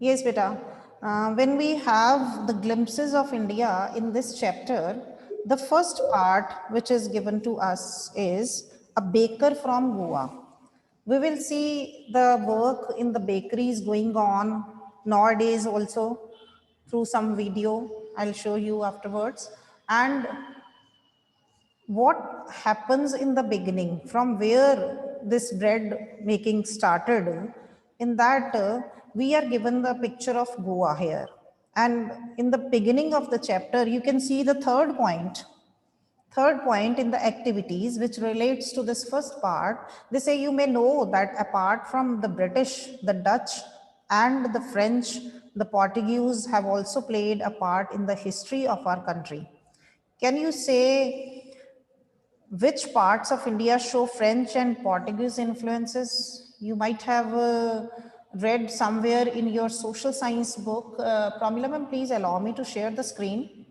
Yes, beta. When we have the glimpses of India in this chapter, the first part which is given to us is a baker from Goa. We will see the work in the bakeries going on nowadays also through some video. I'll show you afterwards. And what happens in the beginning, from where this bread making started, in that we are given the picture of Goa here. And in the beginning of the chapter, you can see the third point in the activities which relates to this first part. They say you may know that apart from the British, the Dutch and the French, the Portuguese have also played a part in the history of our country. Can you say which parts of India show French and Portuguese influences? You might have read somewhere in your social science book. Pramila ma'am, please allow me to share the screen.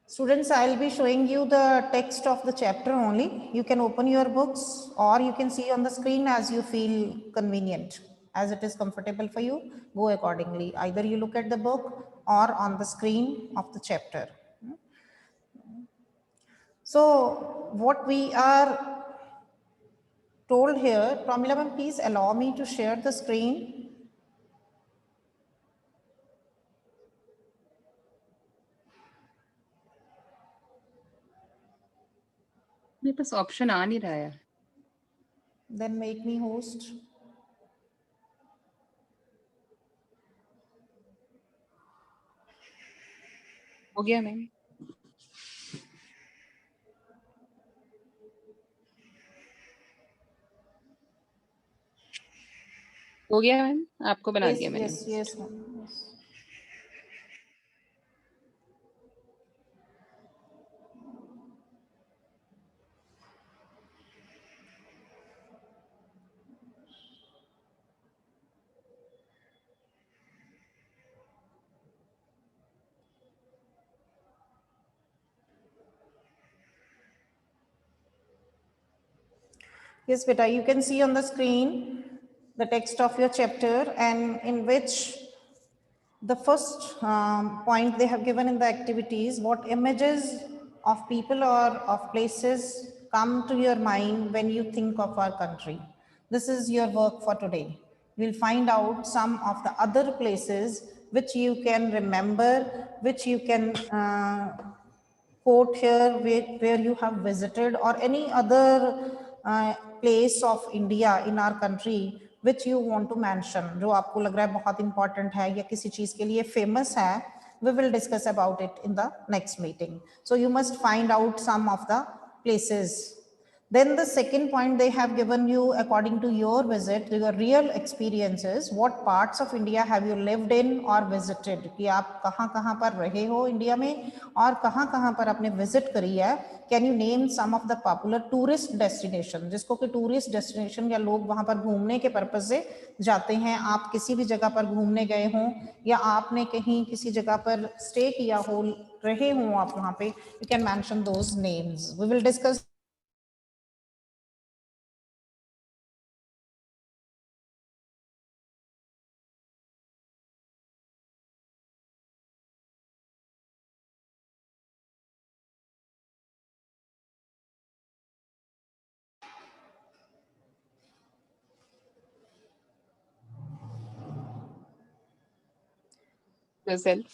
Students, I'll be showing you the text of the chapter only. You can open your books or you can see on the screen as you feel convenient, as it is comfortable for you. Go accordingly. Either you look at the book or on the screen of the chapter. So what we are told here, Pramila ma'am, please allow me to share the screen. मेरे पास option आ नहीं रहा है. Then make me host. हो गया ma'am. हो गया ma'am, आपको बना दिया मैंने. Yes, ma'am. Yes. Yes, beta, you can see on the screen the text of your chapter, and in which the first point they have given in the activities, what images of people or of places come to your mind when you think of our country. This is your work for today. We'll find out some of the other places which you can remember, which you can quote here where you have visited, or any other place of India in our country which you want to mention, जो आपको लग रहा है बहुत important है या किसी चीज के लिए famous है. We will discuss about it in the next meeting. So you must find out some of the places. Then the second point they have given you, according to your visit, your real experiences, what parts of India have you lived in or visited? कि आप कहाँ कहाँ पर रहे हो India में और कहाँ कहाँ पर आपने visit करी है. Can you name some of the popular tourist destination, जिसको कि tourist destination या लोग वहाँ पर घूमने के purpose से जाते हैं. आप किसी भी जगह पर घूमने गए हों या आपने कहीं किसी जगह पर stay किया हो, रहे हों आप वहाँ पे, you can mention those names. We will discuss yourself.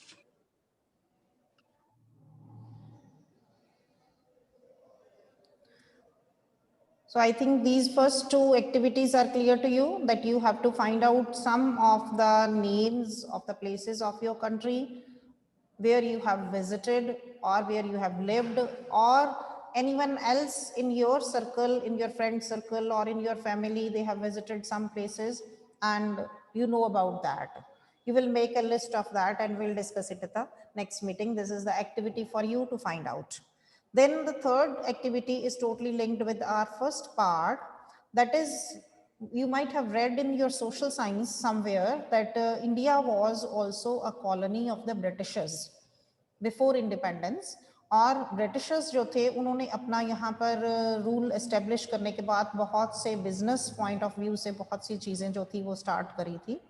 So I think these first two activities are clear to you, that you have to find out some of the names of the places of your country where you have visited or where you have lived, or anyone else in your circle, in your friend circle or in your family, they have visited some places and you know about that. You will make a list of that and we'll discuss it at the next meeting. This is the activity for you to find out. Then the third activity is totally linked with our first part. That is, you might have read in your social science somewhere that India was also a colony of the Britishers before independence. और Britishers जो थे उन्होंने अपना यहाँ पर rule establish करने के बाद बहुत से बिजनेस पॉइंट ऑफ व्यू से बहुत सी चीज़ें जो थी वो स्टार्ट करी थी।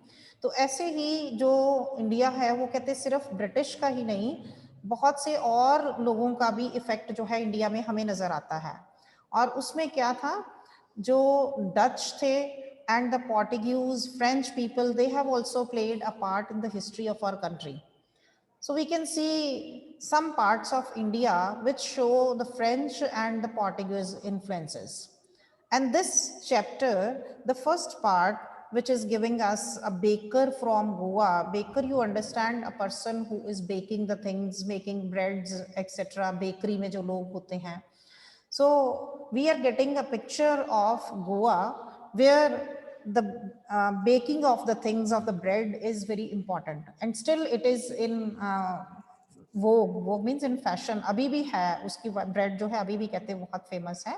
तो ऐसे ही जो इंडिया है वो कहते सिर्फ ब्रिटिश का ही नहीं, बहुत से और लोगों का भी इफेक्ट जो है इंडिया में हमें नज़र आता है। और उसमें क्या था, जो डच थे and the Portuguese, French people, they have also played a part in the history of our country. So we can see some parts of India which show the French and the Portuguese influences. And this chapter, the first part, which is giving us a baker from Goa. Baker, you understand, a person who is baking the things, making breads, etc. Bakery में जो लोग होते हैं. So we are getting a picture of Goa where the baking of the things of the bread is very important, and still it is in vogue means in fashion. अभी भी है उसकी bread जो है अभी भी कहते हैं बहुत famous है.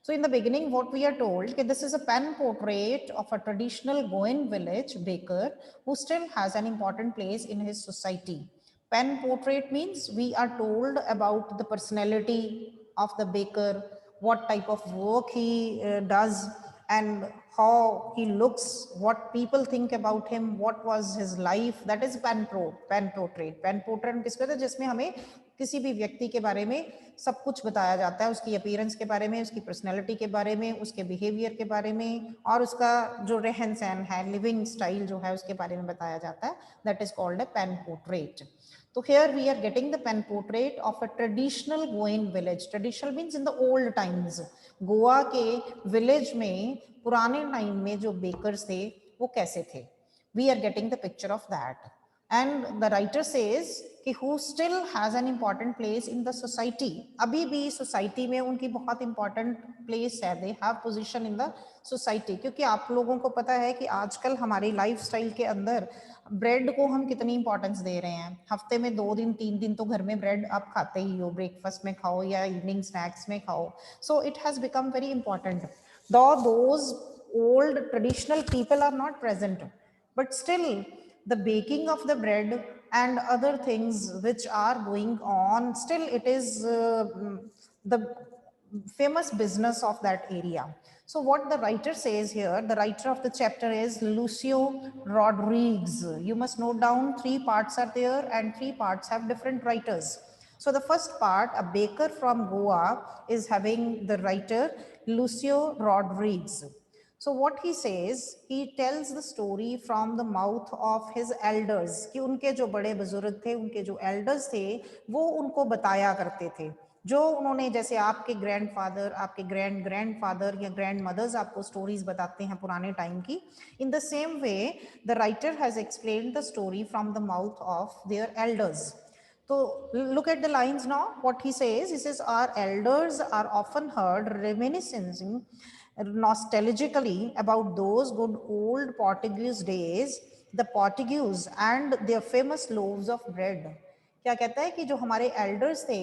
So in the beginning what we are told that this is a pen portrait of a traditional Goan village baker who still has an important place in his society. Pen portrait means we are told about the personality of the baker, what type of work he does, and how he looks, what people think about him, what was his life. That is pen portrait. Pen portrait किसको कहते हैं, जिसमें हमें किसी भी व्यक्ति के बारे में सब कुछ बताया जाता है, उसकी अपीयरेंस के बारे में, उसकी पर्सनैलिटी के बारे में, उसके बिहेवियर के बारे में, और उसका जो रहन सहन है, लिविंग स्टाइल जो है उसके बारे में बताया जाता है. That is called a pen portrait. So here we are getting the pen portrait of a traditional Goan village. Traditional means in the old times. Goa के village में पुराने टाइम में जो bakers थे वो कैसे थे. We are getting the picture of that. And the writer says कि who still has an important place in the society. अभी भी society में उनकी बहुत important place है. They have position in the society. क्योंकि आप लोगों को पता है कि आजकल हमारी lifestyle के अंदर ब्रेड को हम कितनी इंपॉर्टेंस दे रहे हैं. हफ्ते में 2 दिन 3 दिन तो घर में ब्रेड आप खाते ही हो, ब्रेकफास्ट में खाओ या इवनिंग स्नैक्स में खाओ. So it has become very important. Those old traditional people are not present, but still the baking of the bread and other things which are going on, still it is the famous business of that area. So what the writer says here, the writer of the chapter is Lucio Rodrigues. You must note down 3 parts are there and 3 parts have different writers. So the first part, a baker from Goa, is having the writer Lucio Rodrigues. So what he says, he tells the story from the mouth of his elders कि उनके जो बड़े बुजुर्ग थे, उनके जो elders थे, वो उनको बताया करते थे. जो उन्होंने, जैसे आपके ग्रैंडफादर, आपके ग्रैंडफादर या ग्रैंडमदर्स आपको स्टोरीज बताते हैं पुराने टाइम की, in the same way the writer has explained the story from the mouth of their elders. So look at the lines now. What he says, our elders are often heard reminiscing nostalgically about those good old Portuguese days, the Portuguese and their famous loaves of bread. क्या कहता है कि जो हमारे elders थे,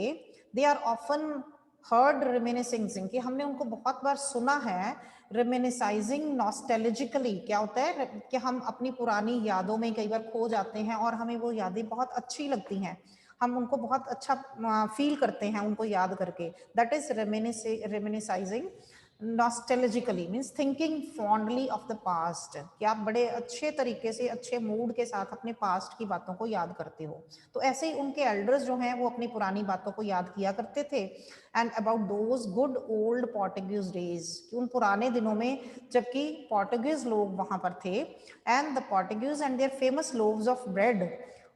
they are often heard reminiscing, कि हमने उनको बहुत बार सुना है. reminiscing nostalgically क्या होता है कि हम अपनी पुरानी यादों में कई बार खो जाते हैं और हमें वो यादें बहुत अच्छी लगती हैं, हम उनको बहुत अच्छा फील करते हैं उनको याद करके. That is reminiscing. Nostalgically means thinking fondly of the past, कि आप बड़े अच्छे तरीके से, अच्छे मूड के साथ अपने पास्ट की बातों को याद करते हो. तो ऐसे ही उनके एल्डर्स जो हैं वो अपनी पुरानी बातों को याद किया करते थे. And about those good old Portuguese days, कि उन पुराने दिनों में जबकि पोर्टुगीज लोग वहाँ पर थे, and the Portuguese and their famous loaves of bread,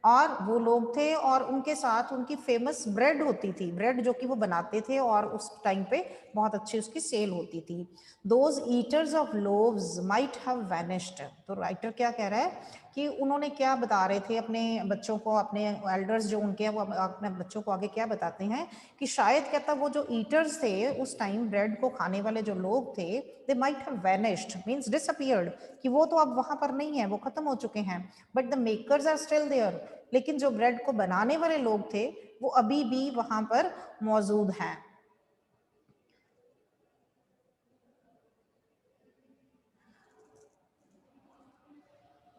और वो लोग थे और उनके साथ उनकी फेमस ब्रेड होती थी, ब्रेड जो कि वो बनाते थे और उस टाइम पे बहुत अच्छी उसकी सेल होती थी. Those eaters of loaves might have vanished. तो राइटर क्या कह रहा है कि उन्होंने क्या बता रहे थे अपने बच्चों को, अपने एल्डर्स जो उनके हैं वो अपने बच्चों को आगे क्या बताते हैं कि शायद कहता वो जो ईटर्स थे उस टाइम, ब्रेड को खाने वाले जो लोग थे, they might have vanished means disappeared, कि वो तो अब वहां पर नहीं है, वो खत्म हो चुके हैं. But the makers are still there, लेकिन जो ब्रेड को बनाने वाले लोग थे वो अभी भी वहां पर मौजूद हैं.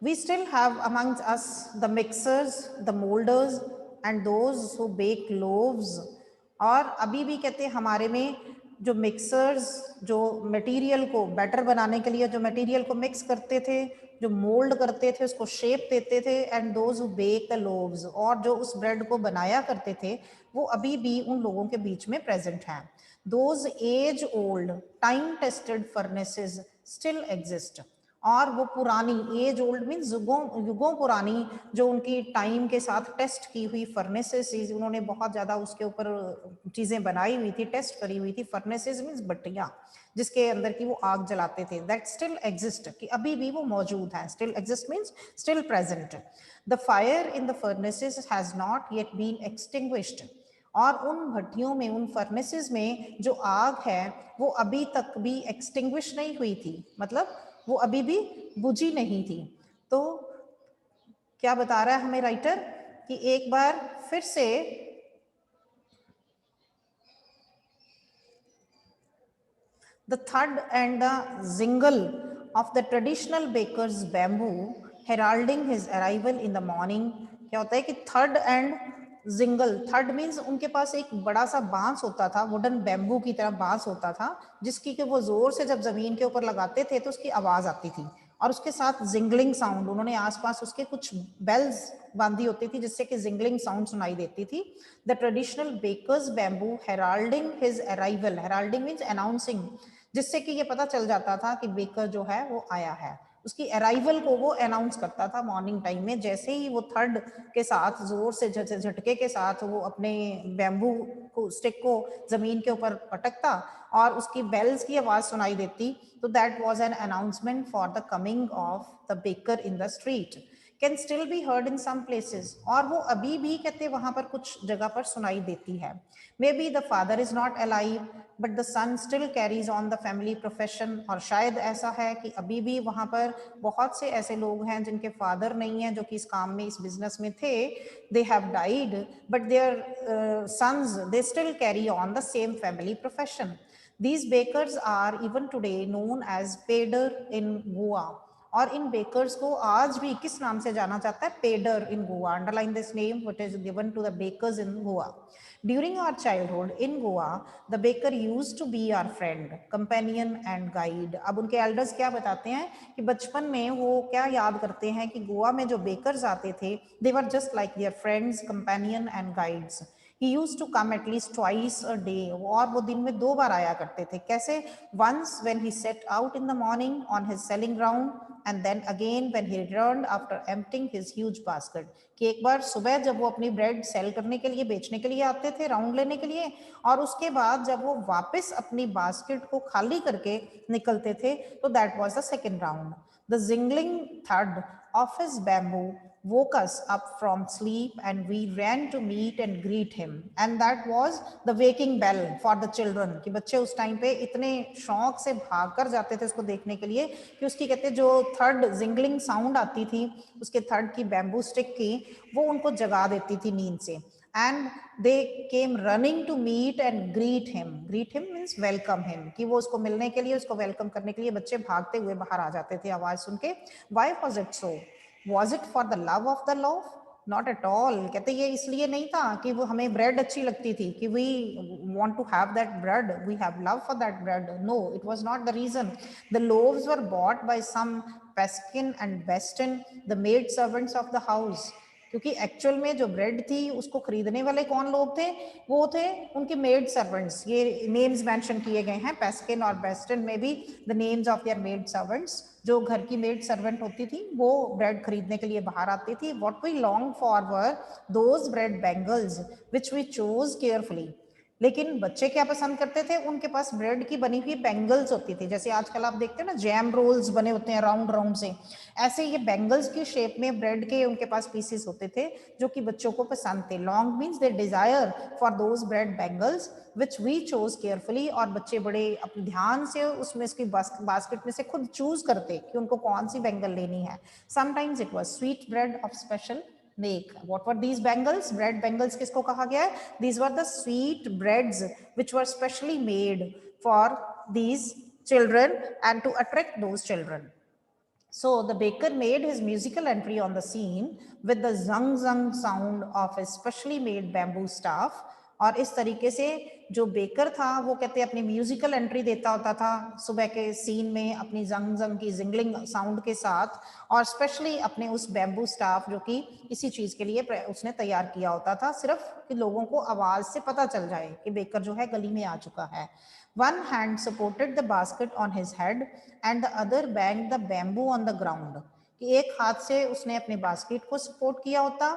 We still have amongst us the mixers, the molders, and those who bake loaves और अभी भी कहते हैं हमारे में जो मिक्सर्स जो मटेरियल को बेटर बनाने के लिए जो मटेरियल को मिक्स करते थे, जो मोल्ड करते थे, उसको शेप देते थे, and those who bake the loaves, और जो उस ब्रेड को बनाया करते थे, वो अभी भी उन लोगों के बीच में प्रेजेंट हैं. Those age old time tested furnaces still exist. और वो पुरानी, एज ओल्ड मीन्स युगों युगों पुरानी, जो उनकी टाइम के साथ टेस्ट की हुई फर्नेसेस, उन्होंने बहुत ज़्यादा उसके ऊपर चीज़ें बनाई हुई थी, टेस्ट करी हुई थी. फर्नेसेस मीन्स भट्टियाँ जिसके अंदर की वो आग जलाते थे, दैट स्टिल एग्जिस्ट, कि अभी भी वो मौजूद है. Still exist means still present. The fire in the furnaces has not yet been extinguished. और उन भट्टियों में, उन फर्नेसेस में जो आग है वो अभी तक भी एक्सटिंग्विश नहीं हुई थी, मतलब वो अभी भी बुझी नहीं थी. तो क्या बता रहा है हमें राइटर कि एक बार फिर से the thud and the jingle of the traditional baker's bamboo heralding his arrival in the morning. क्या होता है कि third and jingle, third means उनके पास एक बड़ा सा बांस होता था, वुडन बैम्बू की तरह बांस होता था, जिसकी कि वो जोर से जब जमीन के ऊपर लगाते थे तो उसकी आवाज आती थी. और उसके साथ जिंगलिंग साउंड, उन्होंने आसपास उसके कुछ बेल्स बांधी होती थी जिससे कि जिंगलिंग साउंड सुनाई देती थी. The traditional bakers bamboo heralding his arrival, heralding means announcing, जिससे कि ये पता चल जाता था कि बेकर जो है वो आया है. उसकी अराइवल को वो अनाउंस करता था मॉर्निंग टाइम में. जैसे ही वो थर्ड के साथ जोर से झटके के साथ वो अपने बैम्बू को, स्टिक को जमीन के ऊपर पटकता और उसकी बेल्स की आवाज सुनाई देती, तो that was an announcement for the coming of the baker in the street. Can still be heard in some places, और वो अभी भी कहते वहां पर कुछ जगह पर सुनाई देती है. Maybe the father is not alive but the son still carries on the family profession, और शायद ऐसा है कि अभी भी वहां पर बहुत से ऐसे लोग हैं जिनके फादर नहीं हैं, जो कि इस काम में, इस बिजनेस में थे. They have died but their sons they still carry on the same family profession. These bakers are even today known as pader in Goa. और इन बेकर्स को आज भी किस नाम से जाना जाता है? पेडर in Goa. Underline this name what is given to the bakers in Goa. During our childhood in Goa the baker use to be our friend, companion and guide. अब उनके एल्डर्स क्या बताते हैं कि बचपन में वो क्या याद करते हैं कि गोवा में जो बेकर्स आते थे, they were just like their friends, companion and guides. He used to come at least twice a day, और वो दिन में 2 बार आया करते थे. कैसे? Once when he set out in the morning on his selling round, and then again when he returned after emptying his huge basket. कि एक बार सुबह जब वो अपनी ब्रेड सेल करने के लिए, बेचने के लिए आते थे, राउंड लेने के लिए, और उसके बाद जब वो वापस अपनी बास्केट को खाली करके निकलते थे, तो that was the second round. The jingling thud of his bamboo woke us up from sleep and we ran to meet and greet him, and that was the waking bell for the children. कि बच्चे उस time पे इतने शौक से भाग कर जाते थे उसको देखने के लिए कि उसकी कहते जो थर्ड जिंगलिंग साउंड आती थी उसके थर्ड की बैम्बू स्टिक की, वो उनको जगा देती थी नींद से. And they came running to meet and greet him. Greet him means welcome him. कि वो उसको मिलने के लिए, उसको वेलकम करने के लिए बच्चे भागते हुए बाहर आ जाते थे आवाज सुन के. Why was it so? Was it for the love of the loaf? Not at all. कहते ये इसलिए नहीं था कि वो हमें ब्रेड अच्छी लगती थी कि we want to have that bread, we have love for that bread. No, it was not the reason. The loaves were bought by some Peskin and Beston, the maid servants of the house. क्योंकि actual में जो bread थी उसको खरीदने वाले कौन लोग थे? वो थे उनके मेड सर्वेंट्स. ये नेम्स मेंशन किए गए हैं, पेस्किन और बेस्टन में भी the names of their made servants. जो घर की मेड सर्वेंट होती थी वो ब्रेड खरीदने के लिए बाहर आती थी. What we long for were those bread bangles which we chose carefully. लेकिन बच्चे क्या पसंद करते थे? उनके पास ब्रेड की बनी हुई बैंगल्स होती थी. जैसे आजकल आप देखते हैं ना जैम रोल्स बने होते हैं राउंड राउंड से, ऐसे ये बैंगल्स की शेप में ब्रेड के उनके पास पीसेस होते थे जो कि बच्चों को पसंद थे. Long means they desire for those bread bangles which we chose carefully. और बच्चे बड़े अपने ध्यान से उसमें इसकी बास्केट में से खुद चूज करते कि उनको कौन सी बैंगल लेनी है. Sometimes it was sweet bread of special make. What were these bangles? Bread bangles किसको कहा गया है? These were the sweet breads which were specially made for these children and to attract those children. So the baker made his musical entry on the scene with the zung zung sound of his specially made bamboo staff, और इस तरीके से जो baker था वो कहते अपनी musical entry देता होता था सुबह के सीन में अपनी जंग जंग की जिंगलिंग साउंड के साथ, और स्पेशली अपने उस बैम्बू स्टाफ जो कि इसी चीज के लिए उसने तैयार किया होता था, सिर्फ कि लोगों को आवाज से पता चल जाए कि बेकर जो है गली में आ चुका है। One hand supported the basket on his head and the other banged the bamboo on the ground. कि एक हाथ से उसने अपने बास्केट को सपोर्ट किया होता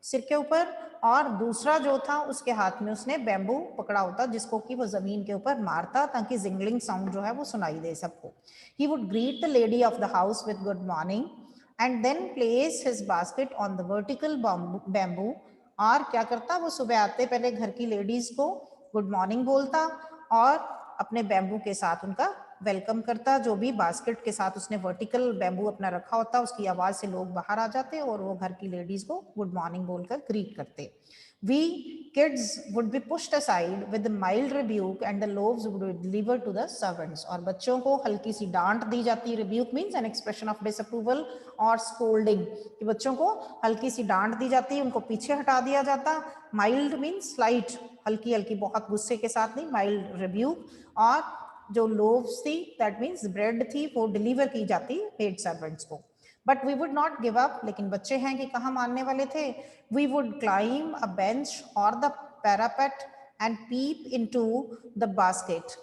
सिर के ऊपर, और दूसरा जो था उसके हाथ में उसने बैम्बू पकड़ा होता जिसको कि वो जमीन के ऊपर मारता ताकि जिंगलिंग साउंड जो है वो सुनाई दे सबको। He would greet the lady of the house with good morning and then place his basket on the vertical bamboo. और क्या करता, वो सुबह आते पहले घर की लेडीज को गुड मॉर्निंग बोलता और अपने बैम्बू के साथ उनका वेलकम करता। जो भी बास्केट के साथ उसने वर्टिकल बैम्बू अपना रखा होता उसकी आवाज से लोग बाहर आ जाते और वो घर की लेडीज को गुड मॉर्निंग बोलकर ग्रीट करते। We kids would be pushed aside with a mild rebuke and the loaves would be delivered to the servants. और बच्चों को हल्की सी डांट दी जाती, rebuke means an expression of disapproval or scolding, कि बच्चों को हल्की सी डांट दी जाती, उनको पीछे हटा दिया जाता। mild means slight, हल्की हल्की, बहुत गुस्से के साथ नहीं, mild rebuke। और जो लोव्स थी दैट मीन्स ब्रेड थी वो डिलीवर की जाती पेड सर्वेंट्स को। But we would not give up, लेकिन बच्चे हैं कि कहाँ मानने वाले थे। We would climb a bench और the parapet and peep into the basket.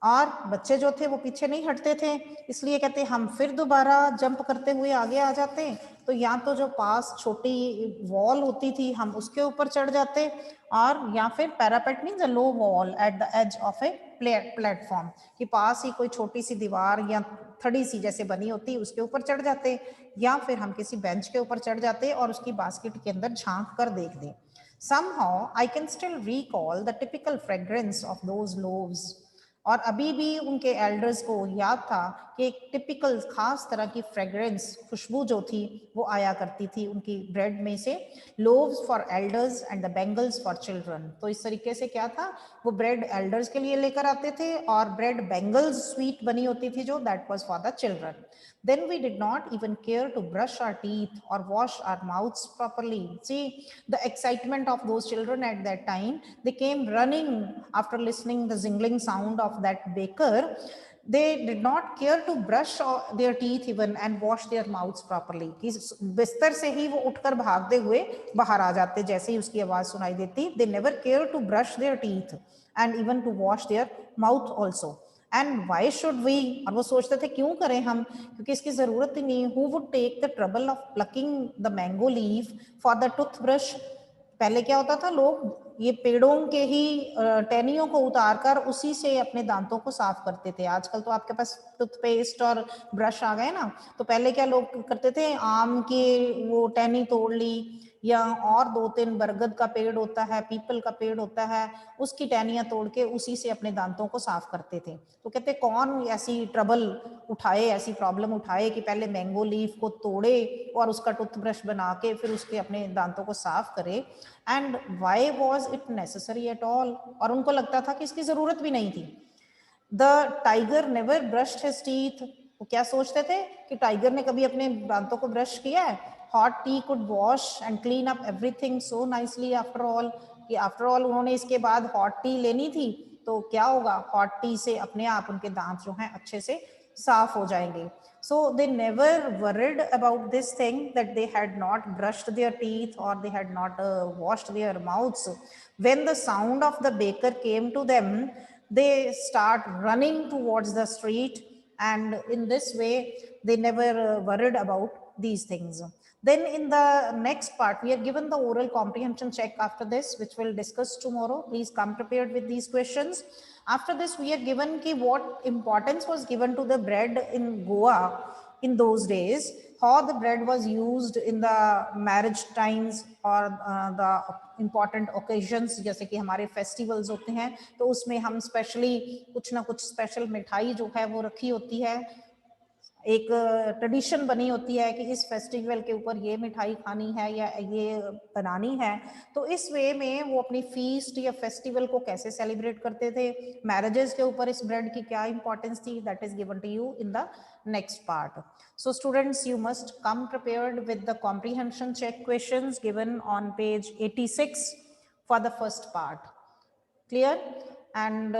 और बच्चे जो थे वो पीछे नहीं हटते थे, इसलिए कहते हम फिर दोबारा जंप करते हुए आगे आ जाते, तो या तो जो पास छोटी वॉल होती थी हम उसके ऊपर चढ़ जाते, और या फिर parapet means a low wall at the edge of a platform, कि पास ही कोई छोटी सी दीवार या थड़ी सी जैसे बनी होती उसके ऊपर चढ़ जाते, या फिर हम किसी बेंच के ऊपर चढ़ जाते और उसकी बास्केट के अंदर झांक कर देख दें। Somehow I can still recall the typical fragrance of those loaves. और अभी भी उनके एल्डर्स को याद था कि एक टिपिकल खास तरह की फ्रेग्रेंस, खुशबू जो थी वो आया करती थी उनकी ब्रेड में से। Loaves for elders and the bangles for children. तो इस तरीके से क्या था, वो ब्रेड एल्डर्स के लिए लेकर आते थे और ब्रेड बेंगल्स स्वीट बनी होती थी जो that was for the children. Then we did not even care to brush our teeth or wash our mouths properly. See the excitement of those children at that time. They came running after listening the jingling sound of that baker. They did not care to brush their teeth even and wash their mouths properly. कि बिस्तर से ही वो उठकर भागते हुए बाहर आ जाते जैसे ही उसकी आवाज सुनाई देती। They never care to brush their teeth and even to wash their mouth also. And why should we, और वो सोचते थे क्यों करें हम, क्योंकि इसकी जरूरत ही नहीं। Who would take the trouble of plucking the mango leaf for the toothbrush. पहले क्या होता था, लोग ये पेड़ों के ही टहनियों को उतार कर उसी से अपने दांतों को साफ करते थे। आजकल तो आपके पास टूथपेस्ट और ब्रश आ गए ना, तो पहले क्या लोग करते थे, आम की वो टहनी तोड़ ली, या और 2-3 बरगद का पेड़ होता है, पीपल का पेड़ होता है, उसकी टहनियां तोड़ के उसी से अपने दांतों को साफ करते थे। तो कहते कौन ऐसी ट्रबल उठाए, ऐसी प्रॉब्लम उठाए कि पहले मैंगो लीफ को तोड़े और उसका टूथब्रश बना के फिर उसके अपने दांतों को साफ करे। And why was it necessary at all, और उनको लगता था कि इसकी जरूरत भी नहीं थी। The tiger never brushed his teeth. वो क्या सोचते थे कि टाइगर ने कभी अपने दांतों को ब्रश किया है। Hot T could wash and clean up everything so nicely after all, कि आफ्टर ऑल उन्होंने इसके बाद हॉट टी लेनी थी, तो क्या होगा, हॉट टी से अपने आप उनके दांत जो हैं अच्छे से साफ हो जाएंगे। So they never worried about this thing that they had not brushed their teeth or they had not washed their mouths. When the sound of the baker came to them, they start running towards the street, and in this way they never worried about these things. Then in the next part we are given the oral comprehension check after this, which we'll discuss tomorrow. Please come prepared with these questions. After this we are given ki what importance was given to the bread in Goa in those days, how the bread was used in the marriage times or the important occasions, जैसे कि हमारे festivals होते हैं तो उसमें हम specially कुछ ना कुछ special मिठाई जो है वो रखी होती है, एक ट्रेडिशन बनी होती है कि इस फेस्टिवल के ऊपर ये मिठाई खानी है या ये बनानी है। तो इस वे में वो अपनी फीस्ट या फेस्टिवल को कैसे सेलिब्रेट करते थे, मैरिजेस के ऊपर इस ब्रेड की क्या इंपॉर्टेंस थी, that is given to you in the next part. So students, you must come prepared with the comprehension check questions given on page 86. for the first part. Clear? And